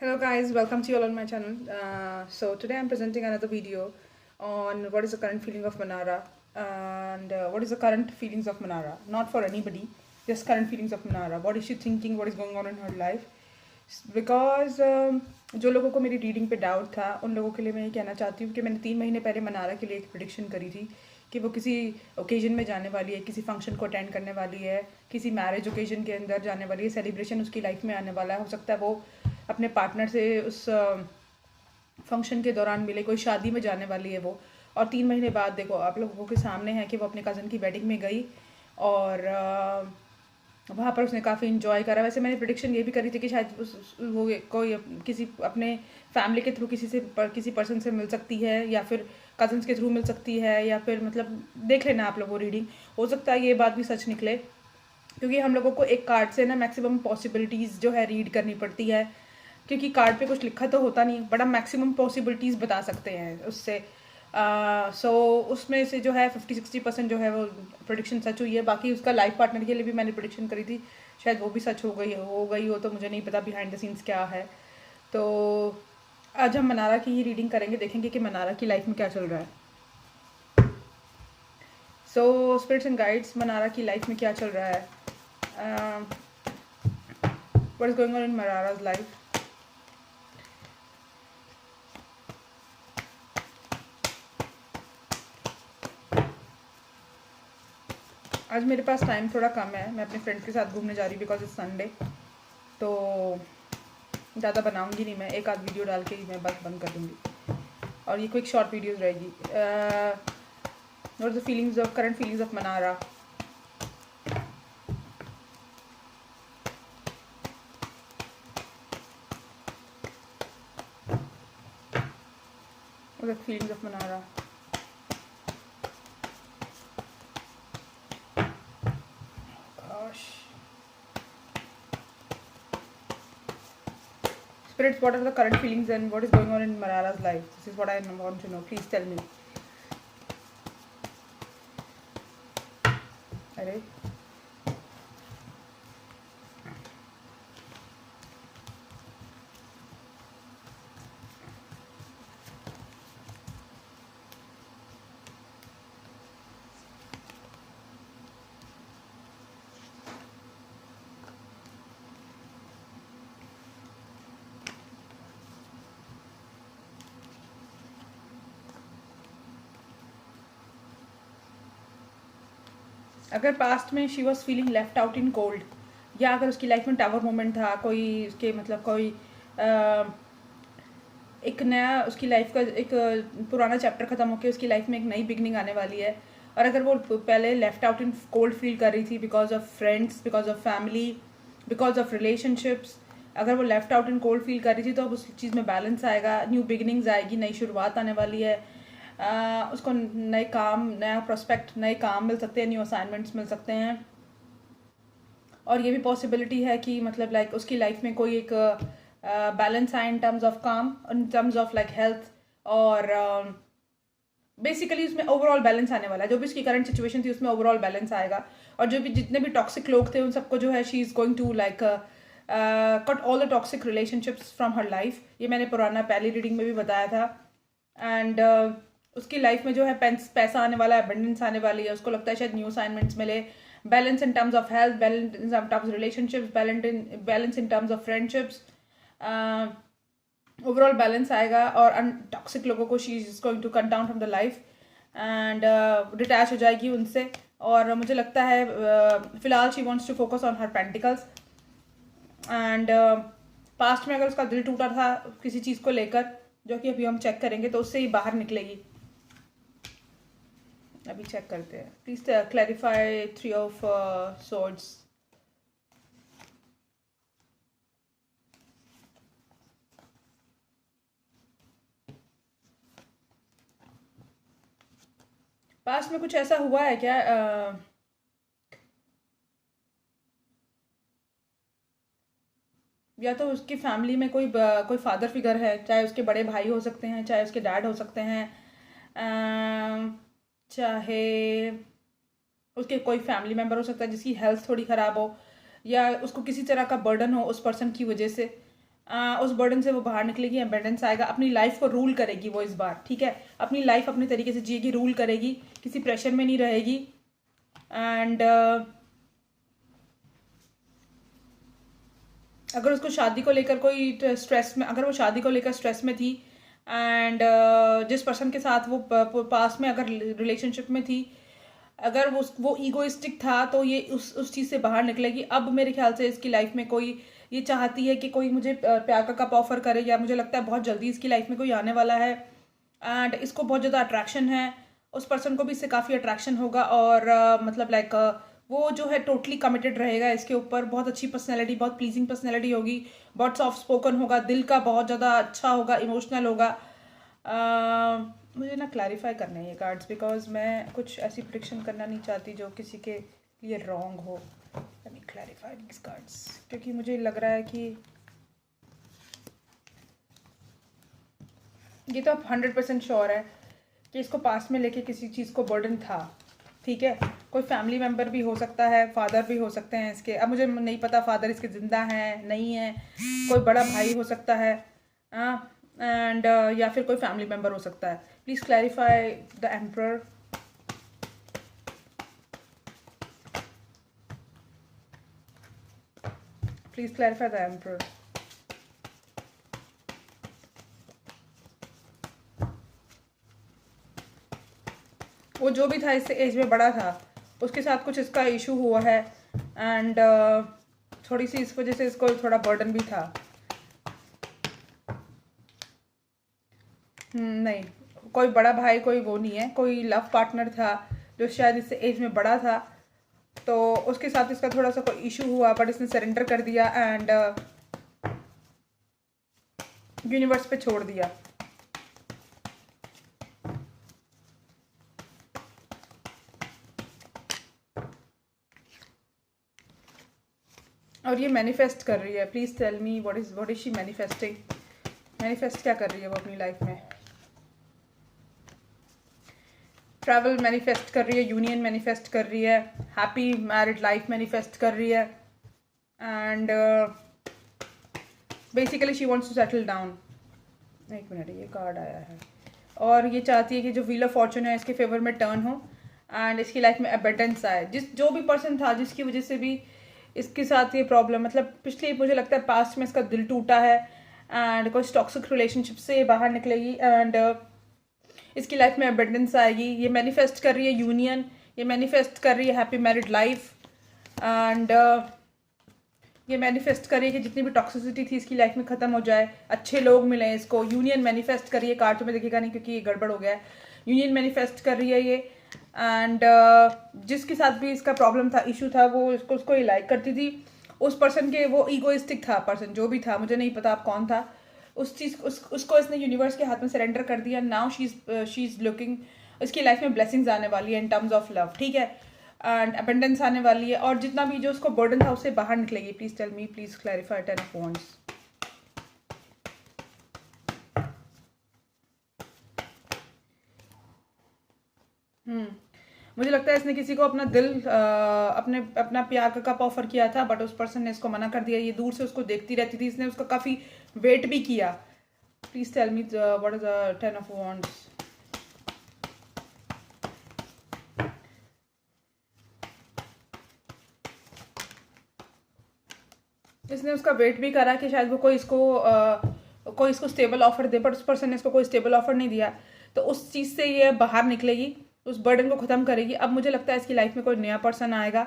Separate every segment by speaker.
Speaker 1: Hello guys, welcome to you all on my channel. So today I'm presenting another video on what is the current feeling of Manara and what is the current feelings of Manara. Not for anybody, just current feelings of Manara. What is she thinking? What is going on in her life? Because जो लोगों को मेरी reading पे doubt था उन लोगों के लिए मैं ये कहना चाहती हूँ कि मैंने 3 महीने पहले मनारा के लिए एक प्रिडिक्शन करी थी कि वो किसी ओकेजन में जाने वाली है, किसी फंक्शन को अटेंड करने वाली है, किसी मैरिज ओकेजन के अंदर जाने वाली है, सेलिब्रेशन उसकी लाइफ में आने वाला है। हो सकता है वो अपने पार्टनर से उस फंक्शन के दौरान मिले, कोई शादी में जाने वाली है वो। और 3 महीने बाद देखो आप लोगों के सामने है कि वो अपने कज़न की वेडिंग में गई और वहाँ पर उसने काफ़ी इन्जॉय करा। वैसे मैंने प्रिडिक्शन ये भी करी थी कि शायद वो कोई किसी अपने फैमिली के थ्रू किसी पर्सन से मिल सकती है या फिर कज़न्स के थ्रू मिल सकती है या फिर मतलब देख लेना आप लोग वो रीडिंग। हो सकता है ये बात भी सच निकले क्योंकि हम लोगों को एक कार्ड से ना मैक्सिमम पॉसिबिलिटीज़ जो है रीड करनी पड़ती है, क्योंकि कार्ड पे कुछ लिखा तो होता नहीं, बड़ा मैक्सिमम पॉसिबिलिटीज़ बता सकते हैं उससे। सो उसमें से जो है 50-60% जो है वो प्रोडिक्शन सच हुई है। बाकी उसका लाइफ पार्टनर के लिए भी मैंने प्रोडिक्शन करी थी, शायद वो भी सच हो गई हो तो मुझे नहीं पता बिहाइंड द सीन्स क्या है। तो आज हम मनारा की ही रीडिंग करेंगे, देखेंगे कि मनारा की लाइफ में क्या चल रहा है। So spirits and guides, Manara की लाइफ में क्या चल रहा है, what is going on in Manara's life. आज मेरे पास टाइम थोड़ा कम है, मैं अपने फ्रेंड्स के साथ घूमने जा रही हूँ बिकॉज इट्स संडे, तो ज़्यादा बनाऊंगी नहीं मैं, एक आध वीडियो डाल के ही मैं बस बंद कर दूँगी और ये क्विक शॉर्ट वीडियोस रहेगी। What are the feelings of current feelings of Mannara. What are the feelings of Manara? Gosh. Spirits, what are the current feelings and what is going on in Manara's life? This is what I want to know. Please tell me. अरे अगर past में she was feeling left out in cold, या अगर उसकी life में tower moment था, कोई उसके मतलब कोई एक नया उसकी लाइफ का एक पुराना चैप्टर ख़त्म होकर उसकी लाइफ में एक नई बिगनिंग आने वाली है, और अगर वो पहले left out in cold feel कर रही थी because of friends, because of family, because of relationships, अगर वो left out in cold feel कर रही थी तो अब उस चीज़ में बैलेंस आएगा, न्यू बिगनिंग्स आएगी, नई शुरुआत आने वाली है। उसको नए काम, नया प्रोस्पेक्ट, नए काम मिल सकते हैं, न्यू असाइनमेंट्स मिल सकते हैं। और ये भी पॉसिबिलिटी है कि मतलब लाइक उसकी लाइफ में कोई एक बैलेंस आए इन टर्म्स ऑफ काम, इन टर्म्स ऑफ लाइक हेल्थ, और बेसिकली उसमें ओवरऑल बैलेंस आने वाला है। जो भी उसकी करंट सिचुएशन थी उसमें ओवरऑल बैलेंस आएगा, और जो भी जितने भी टॉक्सिक लोग थे उन सबको जो है she is going to like cut all the toxic relationships from her life. ये मैंने पुराना पहली रीडिंग में भी बताया था। एंड उसकी लाइफ में जो है पैसा आने वाला है, अबंडेंस आने वाली है, उसको लगता है शायद न्यू असाइनमेंट्स मिले, balance in terms of health, balance in terms of relationships, balance in terms of friendships, overall balance आएगा। और टॉक्सिक लोगों को she is going to cut down from the life and detach हो जाएगी उनसे। और मुझे लगता है फिलहाल she wants to focus on her pentacles. And past में अगर उसका दिल टूटा था किसी चीज़ को लेकर, जो कि अभी हम चेक करेंगे, तो उससे ही बाहर निकलेगी। अभी चेक करते हैं। Please clarify 3 of swords. Past में कुछ ऐसा हुआ है क्या? या तो उसकी फैमिली में कोई फादर फिगर है, चाहे उसके बड़े भाई हो सकते हैं, चाहे उसके डैड हो सकते हैं, चाहे उसके कोई फैमिली मेम्बर हो सकता है जिसकी हेल्थ थोड़ी ख़राब हो, या उसको किसी तरह का बर्डन हो उस पर्सन की वजह से। उस बर्डन से वो बाहर निकलेगी, एबंडेंस आएगा, अपनी लाइफ को रूल करेगी वो इस बार, ठीक है, अपनी लाइफ अपने तरीके से जिएगी, रूल करेगी, किसी प्रेशर में नहीं रहेगी। एंड अगर उसको शादी को लेकर कोई स्ट्रेस में, अगर वो शादी को लेकर स्ट्रेस में थी एंड जिस पर्सन के साथ वो पास में अगर रिलेशनशिप में थी, अगर वो ईगोइस्टिक था, तो ये उस चीज़ से बाहर निकलेगी। अब मेरे ख्याल से इसकी लाइफ में कोई ये चाहती है कि कोई मुझे प्यार का कप ऑफर करे, या मुझे लगता है बहुत जल्दी इसकी लाइफ में कोई आने वाला है एंड इसको बहुत ज़्यादा अट्रैक्शन है, उस पर्सन को भी इससे काफ़ी अट्रैक्शन होगा। और मतलब लाइक वो जो है टोटली कमिटेड रहेगा इसके ऊपर, बहुत अच्छी पर्सनैलिटी, बहुत प्लीजिंग पर्सनैलिटी होगी, बहुत सॉफ्ट स्पोकन होगा, दिल का बहुत ज़्यादा अच्छा होगा, इमोशनल होगा। मुझे ना क्लैरिफाई करने हैं ये कार्ड्स, बिकॉज मैं कुछ ऐसी प्रिडिक्शन करना नहीं चाहती जो किसी के लिए रॉन्ग हो। लेट मी क्लैरिफाई दीस कार्ड्स, क्योंकि मुझे लग रहा है कि ये तो आप 100% श्योर है कि इसको पास में लेके किसी चीज़ को बर्डन था, ठीक है। कोई फैमिली मेम्बर भी हो सकता है, फादर भी हो सकते हैं इसके, अब मुझे नहीं पता फादर इसके ज़िंदा हैं नहीं है, कोई बड़ा भाई हो सकता है एंड या फिर कोई फैमिली मेम्बर हो सकता है। Please clarify the emperor. Please clarify the emperor. वो जो भी था इससे एज में बड़ा था, उसके साथ कुछ इसका इशू हुआ है एंड थोड़ी सी इस वजह से इसको थोड़ा बर्डन भी था। नहीं, कोई बड़ा भाई कोई वो नहीं है, कोई लव पार्टनर था जो शायद इससे एज में बड़ा था, तो उसके साथ इसका थोड़ा सा कोई इशू हुआ, बट इसने सरेंडर कर दिया एंड यूनिवर्स पे छोड़ दिया। और ये मैनिफेस्ट कर रही है। Please tell me what is she manifesting. Manifest क्या कर रही है वो अपनी लाइफ में? ट्रैवल मैनिफेस्ट कर रही है, यूनियन मैनिफेस्ट कर रही है, हैप्पी मैरिड लाइफ मैनिफेस्ट कर रही है and basically she wants to settle down. एक मिनट, ये कार्ड आया है और ये चाहती है कि जो व्हील ऑफ फॉर्चून है इसके फेवर में टर्न हो एंड इसकी लाइफ में अबंडेंस आए। जो भी पर्सन था जिसकी वजह से भी इसके साथ ये प्रॉब्लम, मतलब पिछले मुझे लगता है पास्ट में इसका दिल टूटा है एंड कोई टॉक्सिक रिलेशनशिप से बाहर निकलेगी एंड इसकी लाइफ में अबंडेंस आएगी। ये मैनिफेस्ट कर रही है यूनियन, ये मैनिफेस्ट कर रही है हैप्पी मैरिड लाइफ एंड ये मैनिफेस्ट करिए कि जितनी भी टॉक्सिसिटी थी इसकी लाइफ में ख़त्म हो जाए, अच्छे लोग मिले इसको। यूनियन मैनिफेस्ट करिए, कार्ड तो में दिखेगा नहीं क्योंकि ये गड़बड़ हो गया है। यूनियन मैनिफेस्ट कर रही है ये एंड जिसके साथ भी इसका प्रॉब्लम था, इशू था, वो उसको ये लाइक करती थी। उस पर्सन के, वो ईगोइस्टिक था पर्सन जो भी था, मुझे नहीं पता आप कौन था, उस चीज़ उसको इसने यूनिवर्स के हाथ में सरेंडर कर दिया। नाउ शी इज़ लुकिंग, इसकी लाइफ में ब्लेसिंग्स आने वाली है इन टर्म्स ऑफ लव, ठीक है, एंड अबंडेंस आने वाली है और जितना भी जो उसको बर्डन था उससे बाहर निकलेगी। Please tell me, please clarify 10 of wands. मुझे लगता है इसने किसी को अपना दिल अपना प्यार का कप ऑफर किया था, बट उस पर्सन ने इसको मना कर दिया। ये दूर से उसको देखती रहती थी, इसने उसका काफ़ी वेट भी किया। Please tell me what is the 10 of wands. इसने उसका वेट भी करा कि शायद वो कोई इसको स्टेबल ऑफर दे, बट उस पर्सन ने इसको कोई स्टेबल ऑफर नहीं दिया। तो उस चीज़ से ये बाहर निकलेगी, उस बर्डन को ख़त्म करेगी। अब मुझे लगता है इसकी लाइफ में कोई नया पर्सन आएगा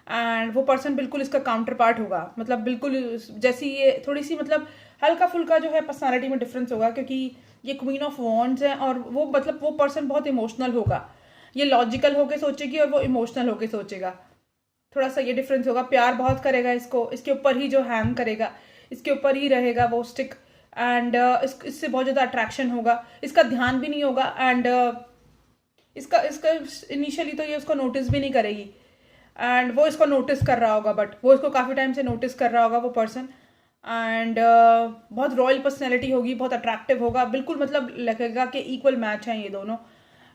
Speaker 1: एंड वो पर्सन बिल्कुल इसका काउंटर पार्ट होगा, मतलब बिल्कुल जैसी ये थोड़ी सी मतलब हल्का फुल्का जो है पर्सनालिटी में डिफरेंस होगा, क्योंकि ये क्वीन ऑफ वॉन्ड्स है और वो मतलब वो पर्सन बहुत इमोशनल होगा। ये लॉजिकल होके सोचेगी और वो इमोशनल होके सोचेगा, थोड़ा सा ये डिफरेंस होगा। प्यार बहुत करेगा इसको, इसके ऊपर ही जो हैंग करेगा, इसके ऊपर ही रहेगा वो स्टिक एंड इससे बहुत ज़्यादा अट्रैक्शन होगा, इसका ध्यान भी नहीं होगा एंड इसका इसका इनिशियली तो ये उसको नोटिस भी नहीं करेगी एंड वो इसको नोटिस कर रहा होगा, बट वो इसको काफ़ी टाइम से नोटिस कर रहा होगा वो पर्सन एंड बहुत रॉयल पर्सनैलिटी होगी, बहुत अट्रैक्टिव होगा, बिल्कुल मतलब लगेगा कि इक्वल मैच हैं ये दोनों।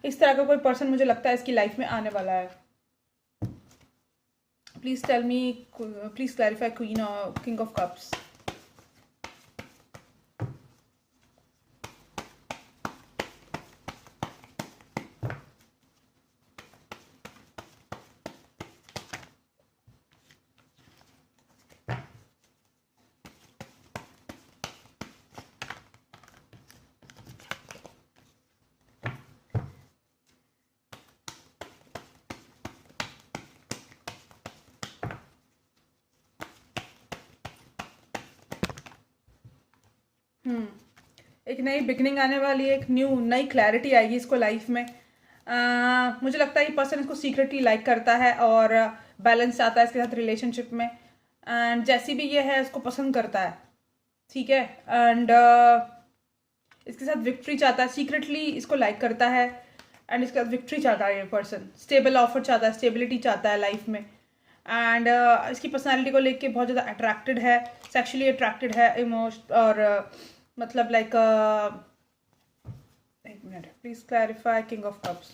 Speaker 1: इस तरह का कोई पर्सन मुझे लगता है इसकी लाइफ में आने वाला है। Please tell me, please clarify Queen or King of Cups. हम्म एक नई बिगनिंग आने वाली है, एक नई क्लैरिटी आएगी इसको लाइफ में। मुझे लगता है ये पर्सन इसको सीक्रेटली लाइक करता है और बैलेंस चाहता है इसके साथ रिलेशनशिप में, एंड जैसी भी ये है इसको पसंद करता है, ठीक है। एंड इसके साथ विक्ट्री चाहता है, सीक्रेटली इसको लाइक करता है एंड इसके साथ विक्ट्री चाहता है। ये पर्सन स्टेबल ऑफर चाहता है, स्टेबिलिटी चाहता है लाइफ में। एंड इसकी पर्सनालिटी को लेके बहुत ज़्यादा अट्रैक्टेड है, सेक्शुअली अट्रैक्टेड है, इमोशन और मतलब लाइक एक minute, please clarify king of cups.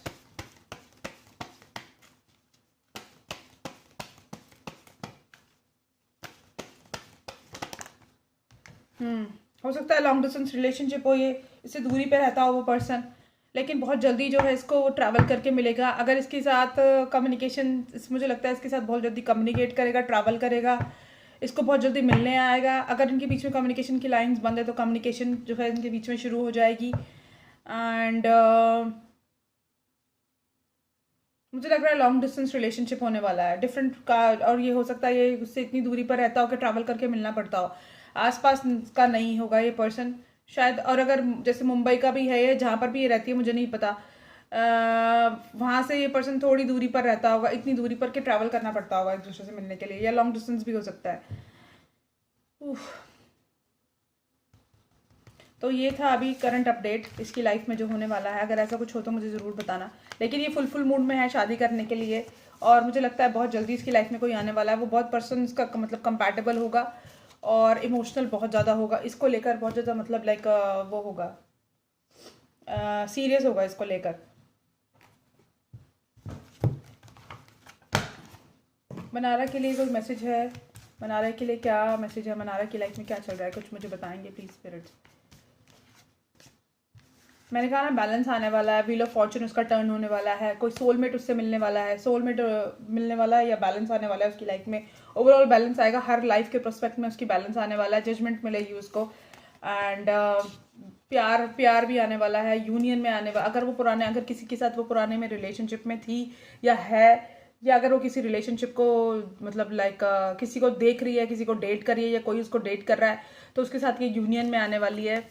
Speaker 1: हो सकता है लॉन्ग डिस्टेंस रिलेशनशिप हो, ये इससे दूरी पे रहता हो वो पर्सन, लेकिन बहुत जल्दी जो है इसको वो ट्रैवल करके मिलेगा। अगर इसके साथ कम्युनिकेशन, मुझे लगता है इसके साथ बहुत जल्दी कम्युनिकेट करेगा, ट्रैवल करेगा, इसको बहुत जल्दी मिलने आएगा। अगर इनके बीच में कम्युनिकेशन की लाइंस बंद है तो कम्युनिकेशन जो है इनके बीच में शुरू हो जाएगी। एंड मुझे लग रहा है लॉन्ग डिस्टेंस रिलेशनशिप होने वाला है, डिफरेंट का। और ये हो सकता है ये उससे इतनी दूरी पर रहता हो कि ट्रैवल करके मिलना पड़ता हो, आसपास का नहीं होगा ये पर्सन शायद। और अगर जैसे मुंबई का भी है ये, जहाँ पर भी ये रहती है मुझे नहीं पता, वहाँ से ये पर्सन थोड़ी दूरी पर रहता होगा, इतनी दूरी पर के ट्रैवल करना पड़ता होगा एक दूसरे से मिलने के लिए, या लॉन्ग डिस्टेंस भी हो सकता है। तो ये था अभी करंट अपडेट इसकी लाइफ में जो होने वाला है। अगर ऐसा कुछ हो तो मुझे ज़रूर बताना। लेकिन ये फुल मूड में है शादी करने के लिए, और मुझे लगता है बहुत जल्दी इसकी लाइफ में कोई आने वाला है। वो बहुत पर्सन इसका मतलब कंपैटिबल होगा और इमोशनल बहुत ज़्यादा होगा, इसको लेकर बहुत ज़्यादा मतलब लाइक वो होगा, सीरियस होगा इसको लेकर। मनारा के लिए कोई मैसेज है? मनारा के लिए क्या मैसेज है? मनारा की लाइफ में क्या चल रहा है, कुछ मुझे बताएंगे प्लीज स्पिरिट्स। मैंने कहा ना बैलेंस आने वाला है, व्हील ऑफ फॉर्चून उसका टर्न होने वाला है, कोई सोलमेट उससे मिलने वाला है, सोलमेट मिलने वाला है, या बैलेंस आने वाला है उसकी लाइफ में। ओवरऑल बैलेंस आएगा, हर लाइफ के प्रोस्पेक्ट में उसकी बैलेंस आने वाला है, जजमेंट मिलेगी उसको। एंड प्यार भी आने वाला है, यूनियन में आने वाला। अगर वो पुराने, अगर किसी के साथ वो पुराने में रिलेशनशिप में थी या है, या अगर वो किसी रिलेशनशिप को मतलब लाइक किसी को देख रही है, किसी को डेट कर रही है, या कोई उसको डेट कर रहा है, तो उसके साथ ये यूनियन में आने वाली है।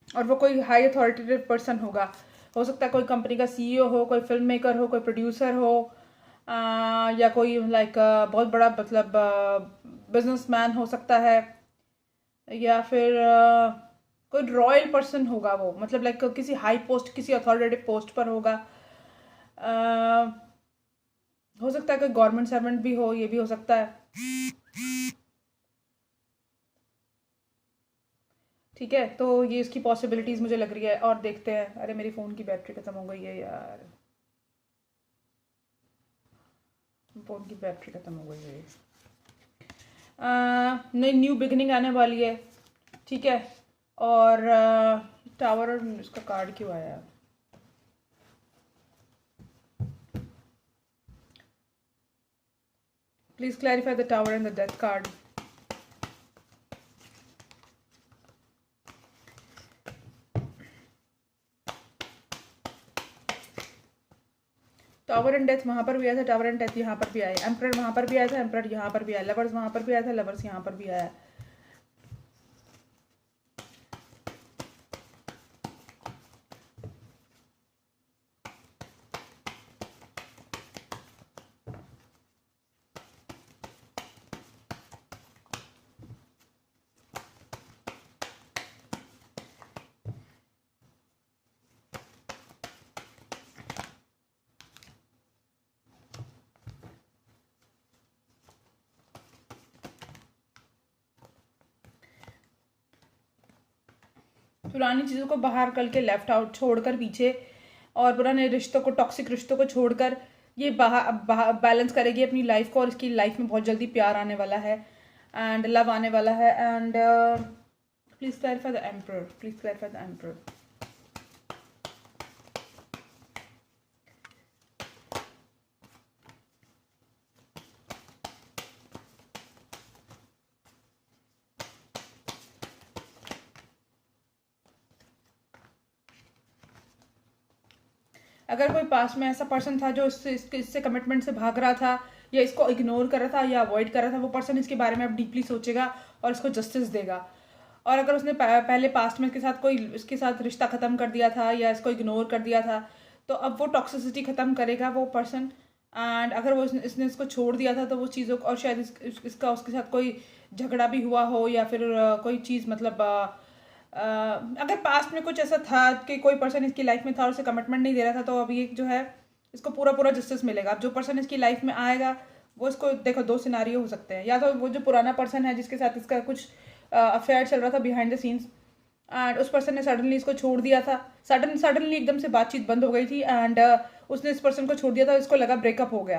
Speaker 1: और वो कोई हाई अथॉरिटेटिव पर्सन होगा, हो सकता है कोई कंपनी का सीईओ हो, कोई फिल्म मेकर हो, कोई प्रोड्यूसर हो, या कोई लाइक बहुत बड़ा मतलब बिजनेसमैन हो सकता है, या फिर कोई रॉयल पर्सन होगा वो, मतलब लाइक किसी हाई पोस्ट, किसी अथॉरिटेटिव पोस्ट पर होगा। हो सकता है कोई गवर्नमेंट सर्वेंट भी हो, ये भी हो सकता है। ठीक है, तो ये इसकी पॉसिबिलिटीज़ मुझे लग रही है। और देखते हैं। अरे मेरी फ़ोन की बैटरी ख़त्म हो गई है यार, फ़ोन की बैटरी ख़त्म हो गई है। नई न्यू बिगनिंग आने वाली है, ठीक है। और टावर, और इसका कार्ड क्यों आया? Please clarify the tower and the death card. Tower and death वहाँ पर भी आया था, टावर एंड डेथ यहाँ पर भी आया, एम्परर वहाँ पर भी आया था, एम्परर यहाँ पर भी आया, लवर्स वहाँ पर भी आया था, लवर्स यहाँ पर भी आया। पुरानी चीज़ों को बाहर करके, लेफ्ट आउट छोड़कर पीछे, और पुराने रिश्तों को, टॉक्सिक रिश्तों को छोड़कर ये बैलेंस करेगी अपनी लाइफ को, और इसकी लाइफ में बहुत जल्दी प्यार आने वाला है एंड लव आने वाला है। And please clarify the emperor, please clarify the emperor. अगर कोई पास में ऐसा पर्सन था जो इससे कमिटमेंट से भाग रहा था, या इसको इग्नोर कर रहा था या अवॉइड कर रहा था, वो पर्सन इसके बारे में अब डीपली सोचेगा और इसको जस्टिस देगा। और अगर उसने पहले पास्ट में इसके साथ रिश्ता ख़त्म कर दिया था या इसको इग्नोर कर दिया था, तो अब वो टॉक्सिसिटी ख़त्म करेगा वो पर्सन। एंड अगर वो इसने इसको छोड़ दिया था तो वो चीज़ों और शायद इसका उसके साथ कोई झगड़ा भी हुआ हो या फिर कोई चीज़ मतलब अगर पास्ट में कुछ ऐसा था कि कोई पर्सन इसकी लाइफ में था और उसे कमिटमेंट नहीं दे रहा था, तो अब ये जो है इसको पूरा पूरा जस्टिस मिलेगा। अब जो पर्सन इसकी लाइफ में आएगा वो इसको देखो, दो सिनारियो हो सकते हैं, या तो वो जो पुराना पर्सन है जिसके साथ इसका कुछ अफेयर चल रहा था बिहाइंड द सीन्स, एंड उस पर्सन ने सडनली इसको छोड़ दिया था, सडनली एकदम से बातचीत बंद हो गई थी एंड उसने इस पर्सन को छोड़ दिया था, इसको लगा ब्रेकअप हो गया।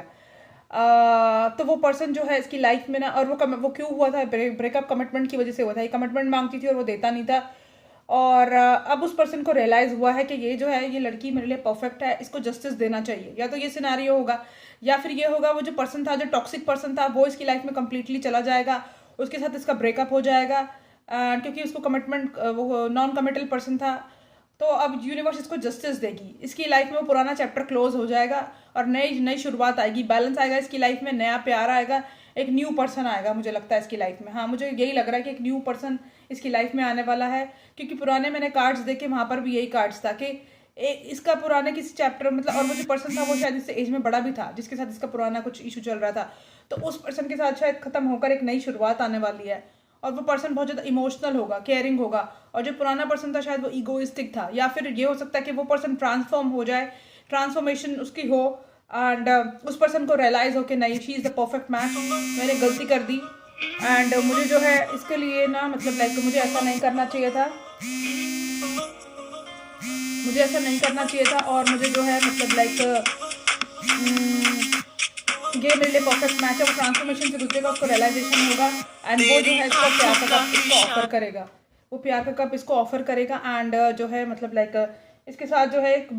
Speaker 1: तो वो पर्सन जो है इसकी लाइफ में ना, और वो क्यों हुआ था, ब्रेकअप कमिटमेंट की वजह से हुआ था। ये कमिटमेंट मांगती थी और वो देता नहीं था, और अब उस पर्सन को रियलाइज़ हुआ है कि ये जो है ये लड़की मेरे लिए परफेक्ट है, इसको जस्टिस देना चाहिए। या तो ये सिनारियो होगा, या फिर ये होगा वो जो पर्सन था, जो टॉक्सिक पर्सन था, वो इसकी लाइफ में कम्प्लीटली चला जाएगा, उसके साथ इसका ब्रेकअप हो जाएगा क्योंकि उसको कमिटमेंट, वो नॉन कमिटल पर्सन था। तो अब यूनिवर्स इसको जस्टिस देगी, इसकी लाइफ में वो पुराना चैप्टर क्लोज हो जाएगा और नई शुरुआत आएगी, बैलेंस आएगा इसकी लाइफ में, नया प्यार आएगा, एक न्यू पर्सन आएगा मुझे लगता है इसकी लाइफ में। हाँ, मुझे यही लग रहा है कि एक न्यू पर्सन इसकी लाइफ में आने वाला है, क्योंकि पुराने मैंने कार्ड्स देखे, वहाँ पर भी यही कार्ड्स था कि इसका पुराने किसी चैप्टर मतलब, और वो जो पर्सन था वो शायद इससे एज में बड़ा भी था जिसके साथ इसका पुराना कुछ इशू चल रहा था, तो उस पर्सन के साथ शायद खत्म होकर एक नई शुरुआत आने वाली है। और वो पर्सन बहुत ज़्यादा इमोशनल होगा, केयरिंग होगा, और जो पुराना पर्सन था शायद वो ईगोइस्टिक था, या फिर ये हो सकता है कि वो पर्सन ट्रांसफॉर्म हो जाए, ट्रांसफॉर्मेशन उसकी हो, एंड उस पर्सन को रियलाइज़ हो कि नहीं, she is the perfect match, मैंने गलती कर दी एंड मुझे जो है इसके लिए ना मतलब लाइक मुझे ऐसा नहीं करना चाहिए था, मुझे ऐसा नहीं करना चाहिए था, और मुझे जो है मतलब लाइक ये मेरे लिए परफेक्ट मैच है। वो ट्रांसफॉर्मेशन से गुजरेगा, उसको रियलाइजेशन होगा, एंड वो जो है इसको प्यार का कप इसको ऑफर करेगा, वो प्यार का कप इसको ऑफर करेगा, एंड जो है मतलब लाइक इसके साथ जो है एक